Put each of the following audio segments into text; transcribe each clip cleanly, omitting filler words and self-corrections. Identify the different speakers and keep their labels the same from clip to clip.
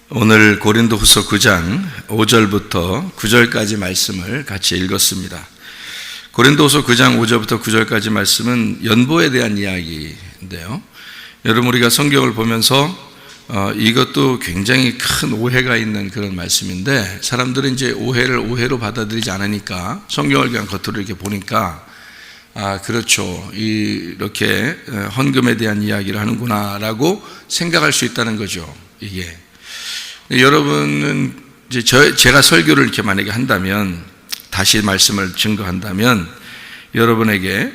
Speaker 1: 오늘 고린도후서 9장 5절부터 9절까지 말씀을 같이 읽었습니다. 고린도후서 9장 5절부터 9절까지 말씀은 연보에 대한 이야기인데요. 여러분, 우리가 성경을 보면서 이것도 굉장히 큰 오해가 있는 그런 말씀인데, 사람들은 이제 오해를 오해로 받아들이지 않으니까 성경을 그냥 겉으로 이렇게 보니까 그렇죠, 이렇게 헌금에 대한 이야기를 하는구나 라고 생각할 수 있다는 거죠. 이게 여러분은 이제 제가 설교를 이렇게 만약에 한다면, 다시 말씀을 증거한다면 여러분에게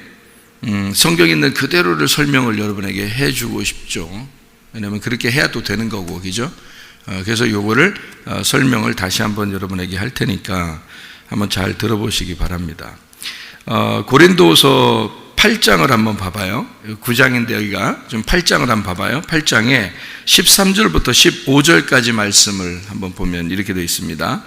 Speaker 1: 성경에 있는 그대로를 설명을 여러분에게 해주고 싶죠. 왜냐하면 그렇게 해야 또 되는 거고, 그죠? 그래서 요거를 설명을 다시 한번 여러분에게 할 테니까 한번 잘 들어보시기 바랍니다. 고린도후서 8장을 한번 봐봐요. 9장인데 여기가 좀 8장을 한번 봐봐요. 8장에 13절부터 15절까지 말씀을 한번 보면 이렇게 되어 있습니다.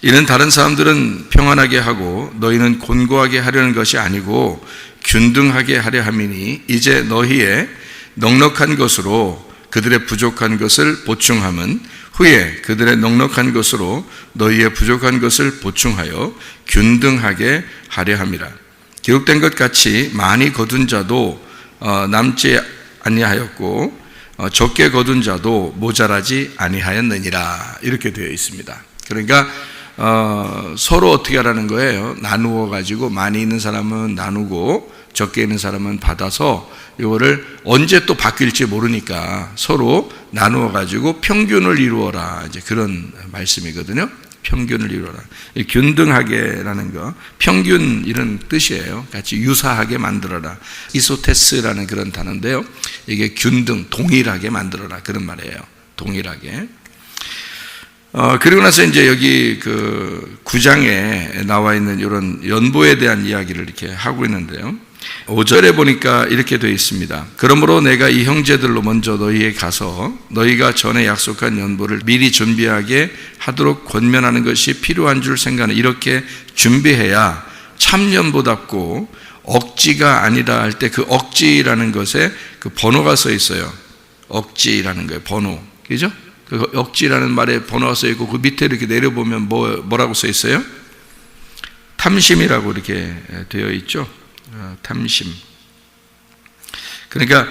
Speaker 1: 이는 다른 사람들은 평안하게 하고 너희는 곤고하게 하려는 것이 아니고 균등하게 하려 함이니, 이제 너희의 넉넉한 것으로 그들의 부족한 것을 보충함은 후에 그들의 넉넉한 것으로 너희의 부족한 것을 보충하여 균등하게 하려 함이라. 기록된 것 같이 많이 거둔 자도 남지 아니하였고 적게 거둔 자도 모자라지 아니하였느니라. 이렇게 되어 있습니다. 그러니까 서로 어떻게 하라는 거예요? 나누어 가지고 많이 있는 사람은 나누고 적게 있는 사람은 받아서 이거를 언제 또 바뀔지 모르니까 서로 나누어 가지고 평균을 이루어라, 이제 그런 말씀이거든요. 평균을 이루어라. 균등하게라는 거, 평균 이런 뜻이에요. 같이 유사하게 만들어라. 이소테스라는 그런 단어인데요. 이게 균등, 동일하게 만들어라, 그런 말이에요. 동일하게. 그리고 나서 이제 여기 그 9장에 나와 있는 이런 연보에 대한 이야기를 이렇게 하고 있는데요. 5절에 보니까 이렇게 되어 있습니다. 그러므로 내가 이 형제들로 먼저 너희에 가서 너희가 전에 약속한 연보를 미리 준비하게 하도록 권면하는 것이 필요한 줄 생각하는, 이렇게 준비해야 참 연보답고 억지가 아니다 할 때 그 억지라는 것에 그 번호가 써 있어요. 억지라는 거예요. 번호. 그죠? 그 억지라는 말에 번호가 써 있고 그 밑에 이렇게 내려보면 뭐라고 써 있어요? 탐심이라고 이렇게 되어 있죠. 탐심. 그러니까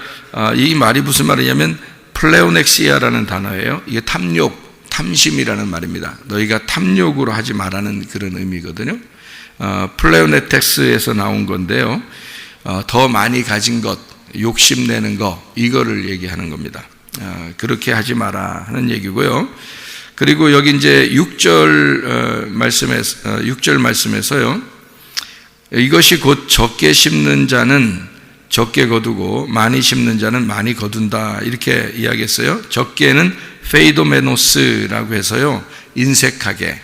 Speaker 1: 이 말이 무슨 말이냐면 플레오넥시아라는 단어예요. 이게 탐욕, 탐심이라는 말입니다. 너희가 탐욕으로 하지 말라는 그런 의미거든요. 플레오네텍스에서 나온 건데요. 더 많이 가진 것, 욕심내는 것, 이거를 얘기하는 겁니다. 그렇게 하지 마라 하는 얘기고요. 그리고 여기 이제 6절 말씀에서요. 이것이 곧 적게 심는 자는 적게 거두고 많이 심는 자는 많이 거둔다, 이렇게 이야기했어요. 적게는 페이도메노스라고 해서요, 인색하게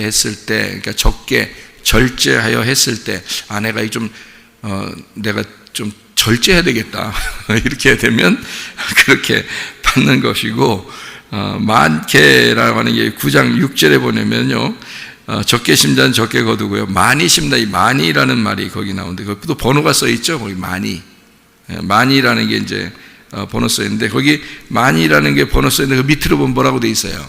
Speaker 1: 했을 때, 그러니까 적게 절제하여 했을 때, 내가 내가 좀 절제해야 되겠다 이렇게 되면 그렇게 받는 것이고, 많게라고 하는 게 9장 6절에 보내면요, 적게 심자는 적게 거두고요, 많이 심다, 이 많이라는 말이 거기 나오는데 또 번호가 써 있죠. 거기 많이라는 게 이제 번호 써 있는데, 거기 많이라는 게 번호 써 있는데 그 밑으로 보면 뭐라고 돼 있어요?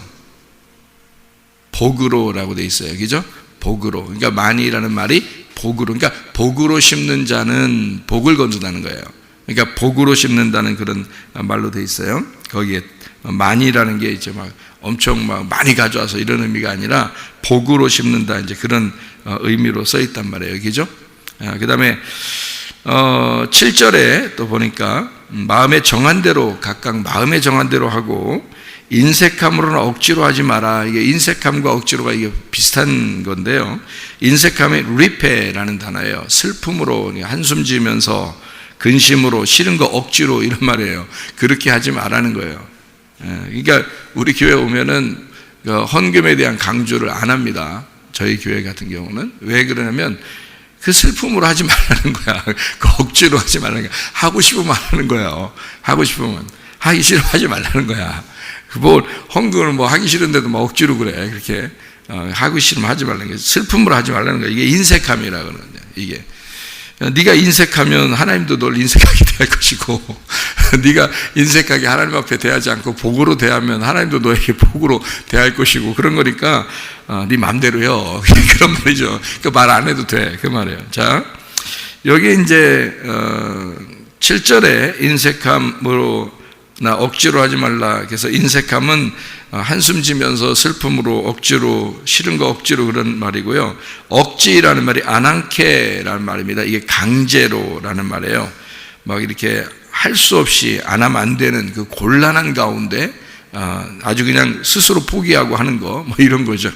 Speaker 1: 복으로라고 돼 있어요. 그죠? 복으로. 그러니까 많이라는 말이 복으로, 그러니까 복으로 심는 자는 복을 거둔다는 거예요. 그러니까 복으로 심는다는 그런 말로 돼 있어요. 거기에 많이라는 게 이제 엄청 많이 가져와서 이런 의미가 아니라 복으로 심는다, 이제 그런 의미로 써 있단 말이에요. 그죠? 그 다음에 7절에 또 보니까 마음에 정한 대로, 각각 마음에 정한 대로 하고 인색함으로는 억지로 하지 마라. 이게 인색함과 억지로가 이게 비슷한 건데요. 인색함이 리페라는 단어예요. 슬픔으로, 한숨 지으면서 근심으로, 싫은 거 억지로, 이런 말이에요. 그렇게 하지 말라는 거예요. 그러니까 우리 교회 오면은 헌금에 대한 강조를 안 합니다. 저희 교회 같은 경우는. 왜 그러냐면 그 슬픔으로 하지 말라는 거야. 그 억지로 하지 말라는 거야. 하고 싶으면 하는 거예요. 하고 싶으면. 하기 싫으면 하지 말라는 거야. 헌금을 하기 싫은데도 억지로 그래. 그렇게 하고 싫으면 하지 말라는 거야. 슬픔으로 하지 말라는 거야. 이게 인색함이라고 그러거든요. 이게 네가 인색하면 하나님도 널 인색하게 대할 것이고 네가 인색하게 하나님 앞에 대하지 않고 복으로 대하면 하나님도 너에게 복으로 대할 것이고 그런 거니까 네 맘대로요. 그런 말이죠. 그 말 안 해도 돼. 그 말이에요. 자, 여기 이제 7절에 인색함으로 나 억지로 하지 말라. 그래서 인색함은 한숨 지면서 슬픔으로 억지로, 싫은 거 억지로 그런 말이고요. 억지라는 말이 아난케라는 말입니다. 이게 강제로라는 말이에요. 막 이렇게 할 수 없이 안 하면 안 되는 그 곤란한 가운데 아주 그냥 스스로 포기하고 하는 거, 뭐 이런 거죠.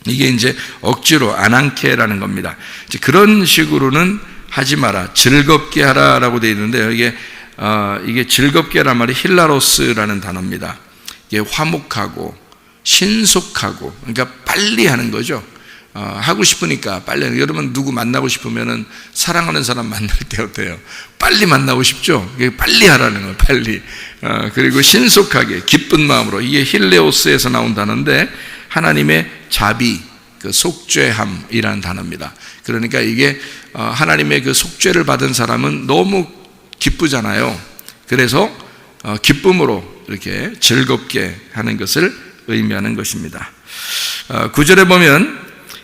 Speaker 1: 이게 이제 억지로 아난케라는 겁니다. 이제 그런 식으로는 하지 마라. 즐겁게 하라라고 되어 있는데 이게 즐겁게란 말이 힐라로스라는 단어입니다. 이게 화목하고 신속하고, 그러니까 빨리 하는 거죠. 하고 싶으니까 빨리 하는. 여러분 누구 만나고 싶으면은 사랑하는 사람 만날 때 어때요? 빨리 만나고 싶죠? 빨리 하라는 거예요. 빨리. 그리고 신속하게 기쁜 마음으로. 이게 힐레오스에서 나온 단어인데 하나님의 자비, 그 속죄함이라는 단어입니다. 그러니까 이게 하나님의 그 속죄를 받은 사람은 너무 기쁘잖아요. 그래서 기쁨으로 이렇게 즐겁게 하는 것을 의미하는 것입니다. 9절에 보면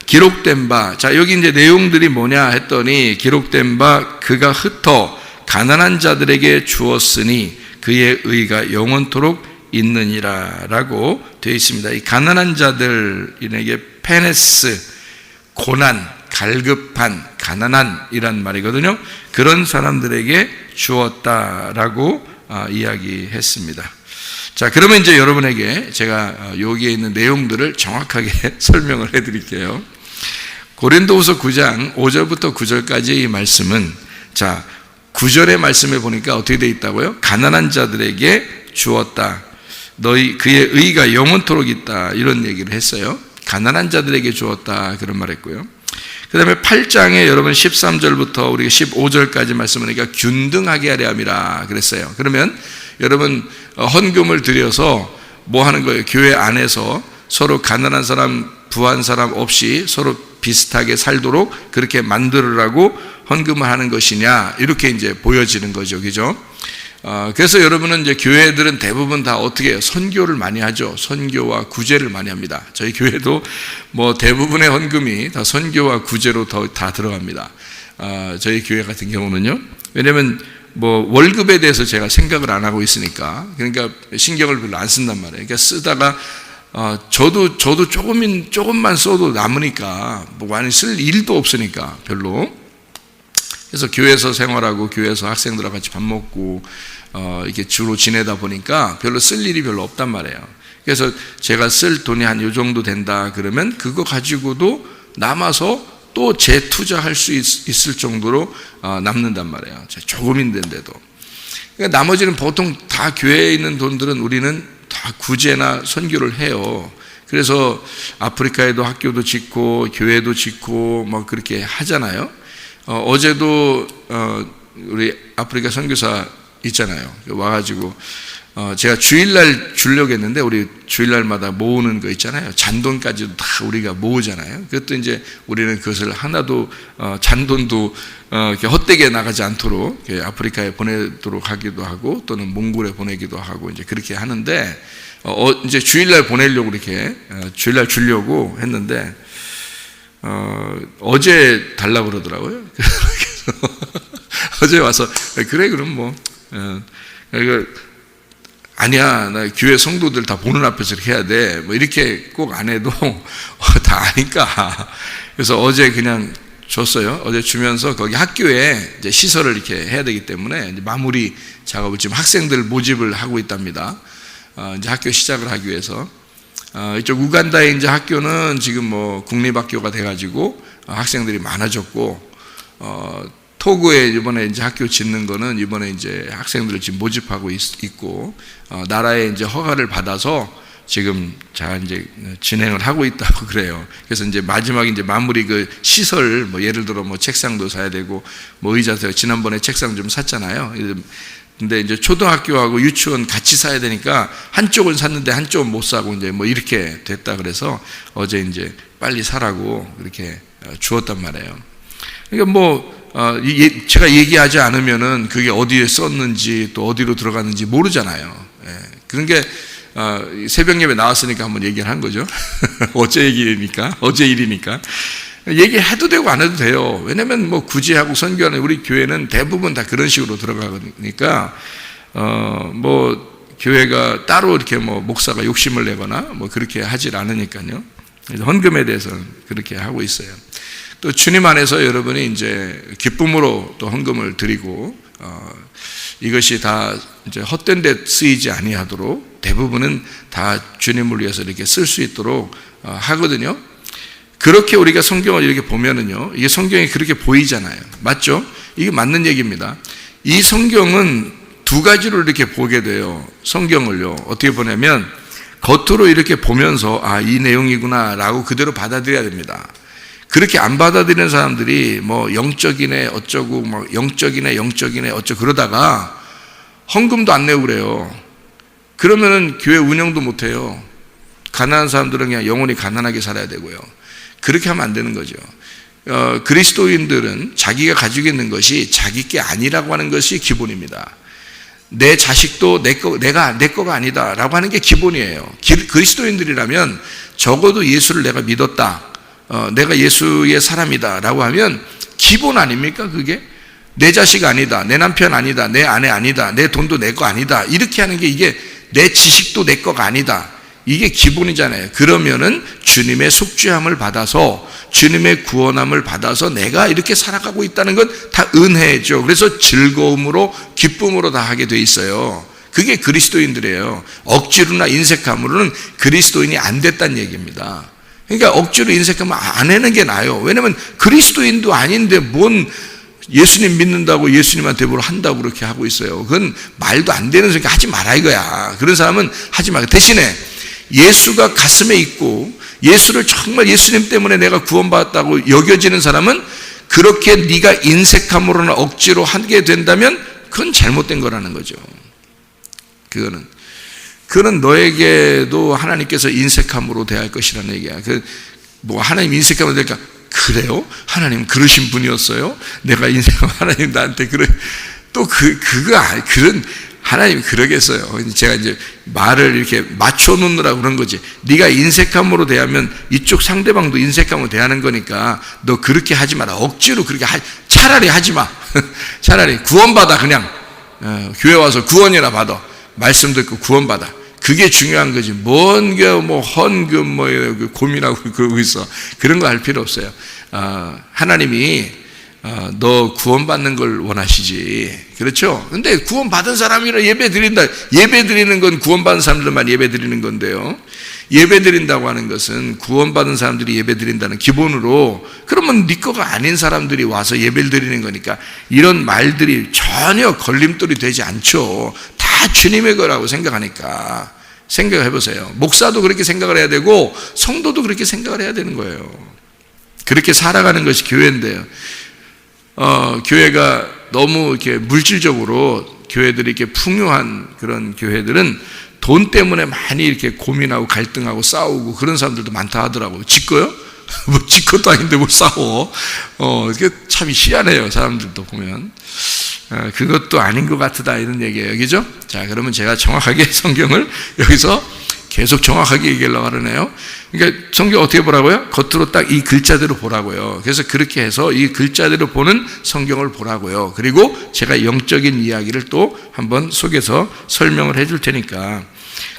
Speaker 1: 기록된 바, 자 여기 이제 내용들이 뭐냐 했더니 기록된 바 그가 흩어 가난한 자들에게 주었으니 그의 의가 영원토록 있느니라 라고 되어 있습니다. 이 가난한 자들에게 페네스, 고난, 갈급한, 가난한 이란 말이거든요. 그런 사람들에게 주었다라고 이야기했습니다. 자, 그러면 이제 여러분에게 제가 여기에 있는 내용들을 정확하게 설명을 해드릴게요. 고린도후서 9장 5절부터 9절까지 이 말씀은, 자 9절의 말씀에 보니까 어떻게 되어 있다고요? 가난한 자들에게 주었다. 그의 의가 영원토록 있다. 이런 얘기를 했어요. 가난한 자들에게 주었다. 그런 말 했고요. 그 다음에 8장에 여러분 13절부터 우리가 15절까지 말씀하니까 균등하게 하려 함이라 그랬어요. 그러면 여러분 헌금을 드려서 뭐 하는 거예요? 교회 안에서 서로 가난한 사람, 부한 사람 없이 서로 비슷하게 살도록 그렇게 만들으라고 헌금을 하는 것이냐, 이렇게 이제 보여지는 거죠. 그죠? 그래서 여러분은 이제 교회들은 대부분 다 어떻게 해요? 선교를 많이 하죠. 선교와 구제를 많이 합니다. 저희 교회도 뭐 대부분의 헌금이 다 선교와 구제로 다 들어갑니다. 저희 교회 같은 경우는요. 왜냐면 뭐 월급에 대해서 제가 생각을 안 하고 있으니까, 그러니까 신경을 별로 안 쓴단 말이에요. 그러니까 쓰다가 저도 조금만 써도 남으니까 뭐 많이 쓸 일도 없으니까 별로. 그래서 교회에서 생활하고 교회에서 학생들하고 같이 밥 먹고 이렇게 주로 지내다 보니까 별로 쓸 일이 별로 없단 말이에요. 그래서 제가 쓸 돈이 한 요 정도 된다 그러면 그거 가지고도 남아서 또 재투자할 수 있을 정도로 남는단 말이에요. 조금인데도. 그러니까 나머지는 보통 다 교회에 있는 돈들은 우리는 다 구제나 선교를 해요. 그래서 아프리카에도 학교도 짓고 교회도 짓고 뭐 그렇게 하잖아요. 어제도 우리 아프리카 선교사 있잖아요. 와가지고 제가 주일날 주려고 했는데 우리 주일날마다 모으는 거 있잖아요. 잔돈까지도 다 우리가 모으잖아요. 그것도 이제 우리는 그것을 하나도 잔돈도 이렇게 헛되게 나가지 않도록 아프리카에 보내도록 하기도 하고 또는 몽골에 보내기도 하고 이제 그렇게 하는데 이제 주일날 보내려고 이렇게 주일날 주려고 했는데 어제 달라고 그러더라고요. 그래서 어제 와서 그래 그럼 뭐 아니야 나 교회 성도들 다 보는 앞에서 이렇게 해야 돼 뭐 이렇게 꼭 안 해도 다 아니까 그래서 어제 그냥 줬어요. 어제 주면서 거기 학교에 이제 시설을 이렇게 해야 되기 때문에 이제 마무리 작업을 지금 학생들 모집을 하고 있답니다. 이제 학교 시작을 하기 위해서. 이쪽 우간다의 이제 학교는 지금 뭐 국립학교가 돼가지고 학생들이 많아졌고, 토고에 이번에 이제 학교 짓는 거는 이번에 이제 학생들을 지금 모집하고 있고, 나라의 이제 허가를 받아서 지금 잘 이제 진행을 하고 있다고 그래요. 그래서 이제 마지막에 이제 마무리 그 시설, 뭐 예를 들어 뭐 책상도 사야 되고, 뭐 의자도 지난번에 책상 좀 샀잖아요. 근데 이제 초등학교하고 유치원 같이 사야 되니까 한쪽은 샀는데 한쪽은 못 사고 이제 뭐 이렇게 됐다 그래서 어제 이제 빨리 사라고 이렇게 주었단 말이에요. 그러니까 뭐 제가 얘기하지 않으면은 그게 어디에 썼는지 또 어디로 들어갔는지 모르잖아요. 그런 게 새벽 예배 나왔으니까 한번 얘기를 한 거죠. 어제 얘기니까, 어제 일이니까. 얘기해도 되고 안 해도 돼요. 왜냐면 뭐 구제하고 선교하는 우리 교회는 대부분 다 그런 식으로 들어가니까, 뭐 교회가 따로 이렇게 뭐 목사가 욕심을 내거나 뭐 그렇게 하질 않으니까요. 그래서 헌금에 대해서는 그렇게 하고 있어요. 또 주님 안에서 여러분이 이제 기쁨으로 또 헌금을 드리고, 이것이 다 이제 헛된 데 쓰이지 아니하도록 대부분은 다 주님을 위해서 이렇게 쓸 수 있도록 하거든요. 그렇게 우리가 성경을 이렇게 보면은요, 이게 성경이 그렇게 보이잖아요. 맞죠? 이게 맞는 얘기입니다. 이 성경은 두 가지로 이렇게 보게 돼요. 성경을요. 어떻게 보냐면 겉으로 이렇게 보면서 이 내용이구나 라고 그대로 받아들여야 됩니다. 그렇게 안 받아들이는 사람들이 뭐 영적이네 어쩌고 뭐 영적이네 어쩌고 그러다가 헌금도 안 내고 그래요. 그러면은 교회 운영도 못 해요. 가난한 사람들은 그냥 영원히 가난하게 살아야 되고요. 그렇게 하면 안 되는 거죠. 그리스도인들은 자기가 가지고 있는 것이 자기 게 아니라고 하는 것이 기본입니다. 내 자식도 내 거가 아니다라고 하는 게 기본이에요. 그리스도인들이라면 적어도 예수를 내가 믿었다. 내가 예수의 사람이다 라고 하면 기본 아닙니까? 그게 내 자식 아니다, 내 남편 아니다, 내 아내 아니다, 내 돈도 내 거 아니다, 이렇게 하는 게 이게 내 지식도 내 거가 아니다, 이게 기본이잖아요. 그러면은 주님의 속죄함을 받아서 주님의 구원함을 받아서 내가 이렇게 살아가고 있다는 건 다 은혜죠. 그래서 즐거움으로 기쁨으로 다 하게 돼 있어요. 그게 그리스도인들이에요. 억지로나 인색함으로는 그리스도인이 안 됐다는 얘기입니다. 그러니까 억지로 인색하면 안 하는 게 나아요. 왜냐면 그리스도인도 아닌데 뭔 예수님 믿는다고 예수님한테 뭘 한다고 그렇게 하고 있어요. 그건 말도 안 되는 소리니까 하지 마라 이거야. 그런 사람은 하지 말고, 대신에 예수가 가슴에 있고 예수를 정말 예수님 때문에 내가 구원받았다고 여겨지는 사람은 그렇게 네가 인색함으로나 억지로 하게 된다면 그건 잘못된 거라는 거죠. 그거는 너에게도 하나님께서 인색함으로 대할 것이라는 얘기야. 뭐 하나님 인색함으로 대할까? 그래요? 하나님 그러신 분이었어요? 내가 인색하면 하나님 나한테 그런 하나님 그러겠어요. 제가 이제 말을 이렇게 맞춰 놓느라고 그런 거지. 네가 인색함으로 대하면 이쪽 상대방도 인색함으로 대하는 거니까 너 그렇게 하지 마라. 억지로 그렇게 차라리 하지 마. 차라리 구원받아. 그냥 교회 와서 구원이나 받아. 말씀 듣고 구원받아. 그게 중요한 거지. 뭐 헌금 뭐 고민하고 그러고 있어. 그런 거 할 필요 없어요. 하나님이 너 구원받는 걸 원하시지. 그렇죠? 근데 구원받은 사람이라 예배 드린다. 예배 드리는 건 구원받은 사람들만 예배 드리는 건데요. 예배 드린다고 하는 것은 구원받은 사람들이 예배 드린다는 기본으로, 그러면 네 거가 아닌 사람들이 와서 예배를 드리는 거니까 이런 말들이 전혀 걸림돌이 되지 않죠. 다 주님의 거라고 생각하니까. 생각해 보세요. 목사도 그렇게 생각을 해야 되고 성도도 그렇게 생각을 해야 되는 거예요. 그렇게 살아가는 것이 교회인데요. 교회가 너무 이렇게 물질적으로 교회들이 이렇게 풍요한 그런 교회들은 돈 때문에 많이 이렇게 고민하고 갈등하고 싸우고 그런 사람들도 많다 하더라고요. 지 거요? 뭐 지 것도 아닌데 뭘 싸워. 이게 참 희한해요. 사람들도 보면. 그것도 아닌 것 같다 이런 얘기예요. 그죠? 자, 그러면 제가 정확하게 성경을 여기서 계속 정확하게 얘기하려고 하네요. 그러니까 성경 어떻게 보라고요? 겉으로 딱 이 글자대로 보라고요. 그래서 그렇게 해서 이 글자대로 보는 성경을 보라고요. 그리고 제가 영적인 이야기를 또 한번 속에서 설명을 해줄 테니까.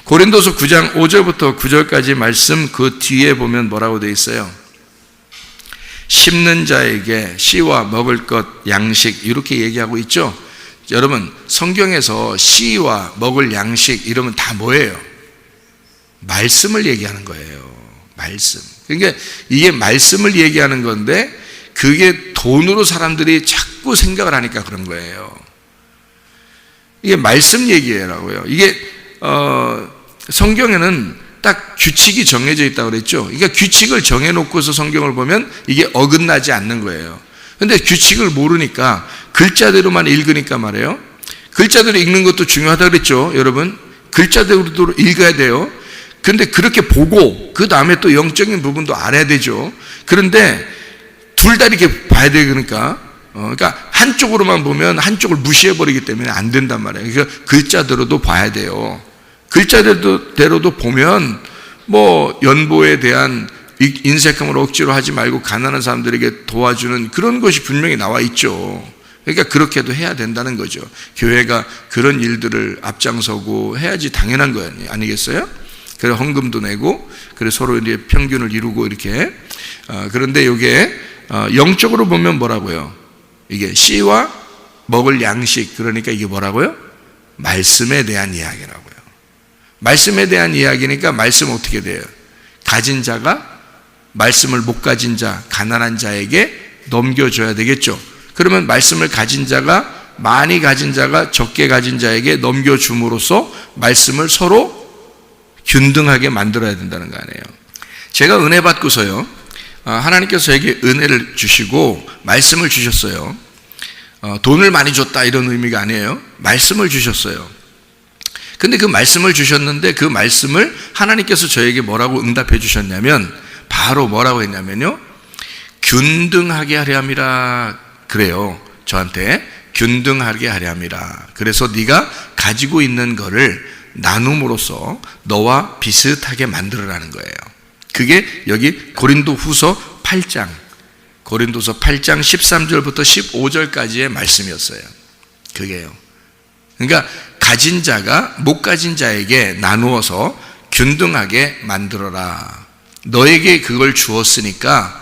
Speaker 1: 고린도서 9장 5절부터 9절까지 말씀 그 뒤에 보면 뭐라고 되어 있어요? 심는 자에게 씨와 먹을 것 양식 이렇게 얘기하고 있죠. 여러분, 성경에서 씨와 먹을 양식 이러면 다 뭐예요? 말씀을 얘기하는 거예요. 말씀. 그러니까 이게 말씀을 얘기하는 건데 그게 돈으로 사람들이 자꾸 생각을 하니까 그런 거예요. 이게 말씀 얘기라고요. 이게 성경에는 딱 규칙이 정해져 있다고 그랬죠. 그러니까 규칙을 정해놓고서 성경을 보면 이게 어긋나지 않는 거예요. 근데 규칙을 모르니까 글자대로만 읽으니까 말이에요. 글자대로 읽는 것도 중요하다고 그랬죠. 여러분, 글자대로 읽어야 돼요. 근데 그렇게 보고 그 다음에 또 영적인 부분도 알아야 되죠. 그런데 둘 다 이렇게 봐야 되니까 그러니까 한쪽으로만 보면 한쪽을 무시해버리기 때문에 안 된단 말이에요. 그러니까 글자대로도 봐야 돼요. 글자대로도 보면 뭐 연보에 대한 인색함을 억지로 하지 말고 가난한 사람들에게 도와주는 그런 것이 분명히 나와 있죠. 그러니까 그렇게도 해야 된다는 거죠. 교회가 그런 일들을 앞장서고 해야지 당연한 거 아니겠어요? 그래서 헌금도 내고, 그래서 서로 이제 평균을 이루고 이렇게. 그런데 이게 영적으로 보면 뭐라고요? 이게 씨와 먹을 양식, 그러니까 이게 뭐라고요? 말씀에 대한 이야기라고요. 말씀에 대한 이야기니까 말씀 어떻게 돼요? 가진 자가 말씀을 못 가진 자, 가난한 자에게 넘겨줘야 되겠죠. 그러면 말씀을 가진 자가, 많이 가진 자가 적게 가진 자에게 넘겨줌으로써 말씀을 서로 균등하게 만들어야 된다는 거 아니에요. 제가 은혜 받고서요, 하나님께서 저에게 은혜를 주시고 말씀을 주셨어요. 돈을 많이 줬다 이런 의미가 아니에요. 말씀을 주셨어요. 근데 그 말씀을 주셨는데 그 말씀을 하나님께서 저에게 뭐라고 응답해 주셨냐면, 바로 뭐라고 했냐면요, 균등하게 하려 함이라 그래요. 저한테 균등하게 하려 함이라. 그래서 네가 가지고 있는 거를 나눔으로써 너와 비슷하게 만들어라는 거예요. 그게 여기 고린도후서 8장 13절부터 15절까지의 말씀이었어요. 그게요. 그러니까 가진 자가 못 가진 자에게 나누어서 균등하게 만들어라. 너에게 그걸 주었으니까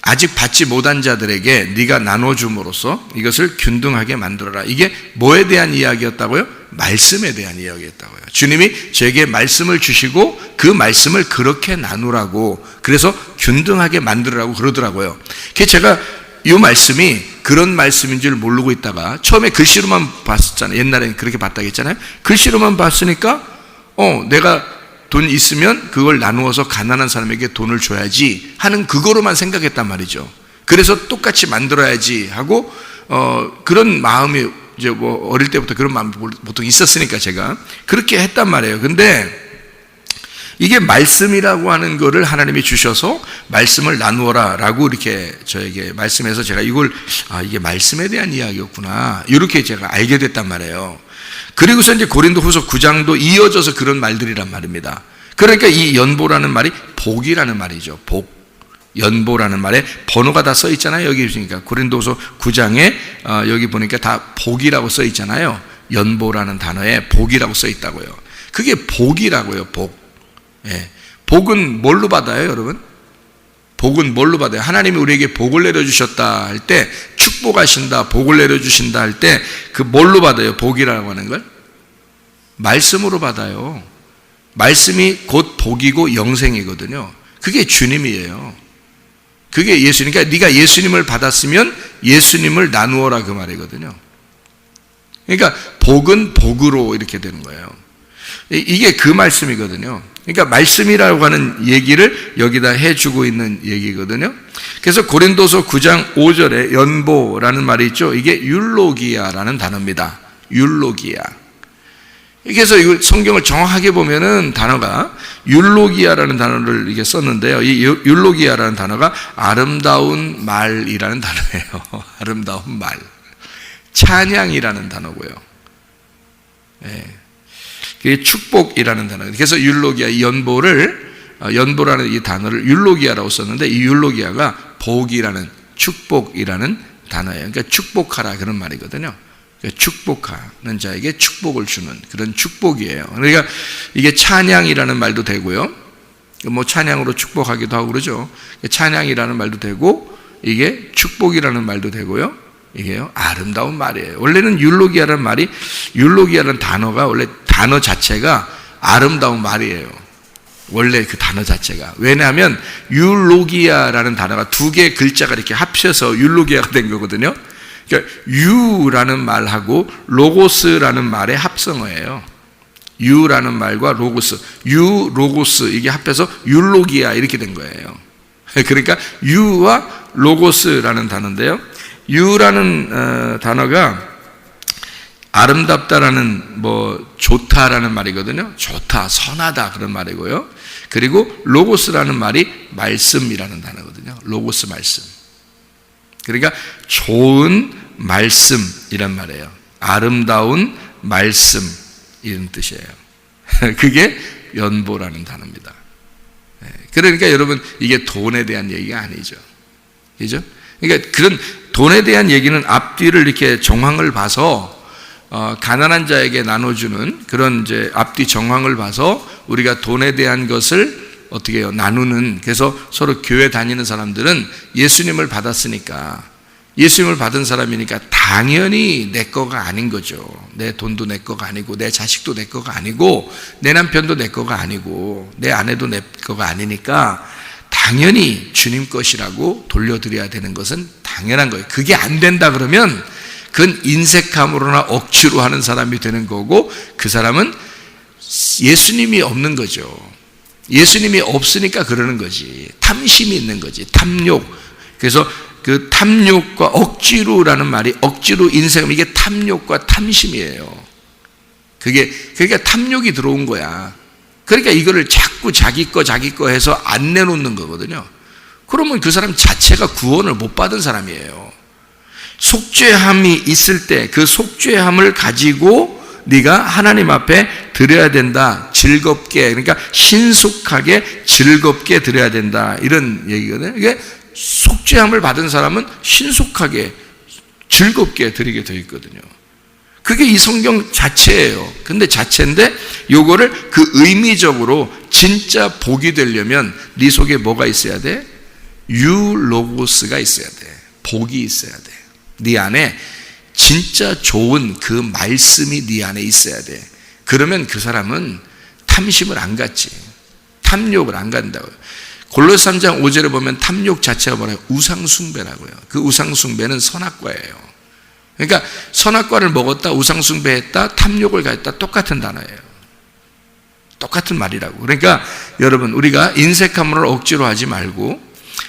Speaker 1: 아직 받지 못한 자들에게 네가 나눠줌으로써 이것을 균등하게 만들어라. 이게 뭐에 대한 이야기였다고요? 말씀에 대한 이야기였다고요. 주님이 저에게 말씀을 주시고 그 말씀을 그렇게 나누라고, 그래서 균등하게 만들으라고 그러더라고요. 그래서 제가 이 말씀이 그런 말씀인 줄 모르고 있다가 처음에 글씨로만 봤었잖아요. 옛날에는 그렇게 봤다고 했잖아요. 글씨로만 봤으니까 내가 돈 있으면 그걸 나누어서 가난한 사람에게 돈을 줘야지 하는 그거로만 생각했단 말이죠. 그래서 똑같이 만들어야지 하고 그런 마음이 이제 뭐 어릴 때부터 그런 마음이 보통 있었으니까 제가 그렇게 했단 말이에요. 근데 이게 말씀이라고 하는 거를 하나님이 주셔서 말씀을 나누어라 라고 이렇게 저에게 말씀해서 제가 이걸 이게 말씀에 대한 이야기였구나 이렇게 제가 알게 됐단 말이에요. 그리고서 이제 고린도후서 9장도 이어져서 그런 말들이란 말입니다. 그러니까 이 연보라는 말이 복이라는 말이죠. 복. 연보라는 말에 번호가 다 써 있잖아요. 여기 보니까 고린도후서 9장에 여기 보니까 다 복이라고 써 있잖아요. 연보라는 단어에 복이라고 써 있다고요. 그게 복이라고요. 복. 예. 복은 뭘로 받아요, 여러분? 복은 뭘로 받아요? 하나님이 우리에게 복을 내려주셨다 할 때, 축복하신다, 복을 내려주신다 할 때 그 뭘로 받아요? 복이라고 하는 걸? 말씀으로 받아요. 말씀이 곧 복이고 영생이거든요. 그게 주님이에요. 그게 예수님. 그러니까 네가 예수님을 받았으면 예수님을 나누어라 그 말이거든요. 그러니까 복은 복으로 이렇게 되는 거예요. 이게 그 말씀이거든요. 그러니까 말씀이라고 하는 얘기를 여기다 해주고 있는 얘기거든요. 그래서 고린도서 9장 5절에 연보라는 말이 있죠. 이게 율로기아라는 단어입니다. 율로기아. 그래서 이 성경을 정확하게 보면은 단어가 율로기아라는 단어를 이게 썼는데요. 이 율로기아라는 단어가 아름다운 말이라는 단어예요. 아름다운 말. 찬양이라는 단어고요. 예. 그게 축복이라는 단어. 그래서 율로기아, 이 연보라는 이 단어를 율로기아라고 썼는데, 이 율로기아가 복이라는, 축복이라는 단어예요. 그러니까 축복하라 그런 말이거든요. 그러니까 축복하는 자에게 축복을 주는 그런 축복이에요. 그러니까 이게 찬양이라는 말도 되고요. 뭐 찬양으로 축복하기도 하고 그러죠. 찬양이라는 말도 되고, 이게 축복이라는 말도 되고요. 이게요, 아름다운 말이에요. 원래는 율로기아라는 단어가, 원래 단어 자체가 아름다운 말이에요. 원래 그 단어 자체가. 왜냐하면 율로기아라는 단어가 두 개의 글자가 이렇게 합쳐서 율로기아가 된 거거든요. 그러니까 유라는 말하고 로고스라는 말의 합성어예요. 유라는 말과 로고스, 유, 로고스 이게 합해서 율로기아 이렇게 된 거예요. 그러니까 유와 로고스라는 단어인데요. 유라는 단어가 아름답다라는, 좋다라는 말이거든요. 좋다, 선하다 그런 말이고요. 그리고 로고스라는 말이 말씀이라는 단어거든요. 로고스 말씀. 그러니까 좋은 말씀이란 말이에요. 아름다운 말씀 이런 뜻이에요. 그게 연보라는 단어입니다. 그러니까 여러분 이게 돈에 대한 얘기가 아니죠. 그죠? 그러니까 그런 돈에 대한 얘기는 앞뒤를 이렇게 정황을 봐서 가난한 자에게 나눠주는 그런 이제 앞뒤 정황을 봐서 우리가 돈에 대한 것을 어떻게 해요? 나누는. 그래서 서로 교회 다니는 사람들은 예수님을 받았으니까, 예수님을 받은 사람이니까 당연히 내 거가 아닌 거죠. 내 돈도 내 거가 아니고, 내 자식도 내 거가 아니고, 내 남편도 내 거가 아니고, 내 아내도 내 거가 아니니까 당연히 주님 것이라고 돌려드려야 되는 것은 당연한 거예요. 그게 안 된다 그러면 그건 인색함으로나 억지로 하는 사람이 되는 거고, 그 사람은 예수님이 없는 거죠. 예수님이 없으니까 그러는 거지. 탐심이 있는 거지. 탐욕. 그래서 그 탐욕과 억지로라는 말이, 억지로 인색함, 이게 탐욕과 탐심이에요. 그러니까 탐욕이 들어온 거야. 그러니까 이거를 자꾸 자기 거 해서 안 내놓는 거거든요. 그러면 그 사람 자체가 구원을 못 받은 사람이에요. 속죄함이 있을 때 그 속죄함을 가지고 네가 하나님 앞에 드려야 된다. 즐겁게, 그러니까 신속하게 즐겁게 드려야 된다. 이런 얘기거든요. 이게 속죄함을 받은 사람은 신속하게 즐겁게 드리게 되어 있거든요. 그게 이 성경 자체예요. 근데 자체인데 요거를 그 의미적으로 진짜 복이 되려면 네 속에 뭐가 있어야 돼? 유로고스가 있어야 돼. 복이 있어야 돼. 네 안에 진짜 좋은 그 말씀이 네 안에 있어야 돼. 그러면 그 사람은 탐심을 안 갖지. 탐욕을 안 갖는다고요. 골로새 3장 5절에 보면 탐욕 자체가 뭐라고요? 우상숭배라고요. 그 우상숭배는 선악과예요. 그러니까 선악과를 먹었다, 우상숭배했다, 탐욕을 가졌다, 똑같은 단어예요. 똑같은 말이라고. 그러니까 여러분, 우리가 인색함을 억지로 하지 말고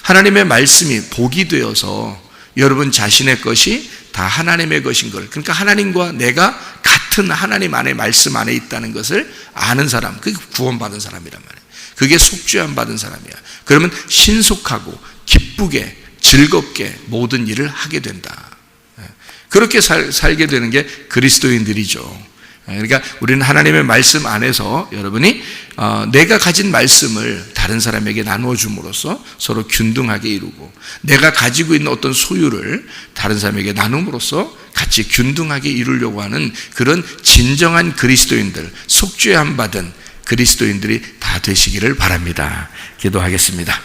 Speaker 1: 하나님의 말씀이 복이 되어서 여러분 자신의 것이 다 하나님의 것인 걸, 그러니까 하나님과 내가 같은 하나님 안에 말씀 안에 있다는 것을 아는 사람, 그게 구원받은 사람이란 말이에요. 그게 속죄함 받은 사람이야. 그러면 신속하고 기쁘게 즐겁게 모든 일을 하게 된다. 그렇게 살게 되는 게 그리스도인들이죠. 그러니까 우리는 하나님의 말씀 안에서 여러분이 내가 가진 말씀을 다른 사람에게 나누어 줌으로써 서로 균등하게 이루고, 내가 가지고 있는 어떤 소유를 다른 사람에게 나눔으로써 같이 균등하게 이루려고 하는 그런 진정한 그리스도인들, 속죄함 받은 그리스도인들이 다 되시기를 바랍니다. 기도하겠습니다.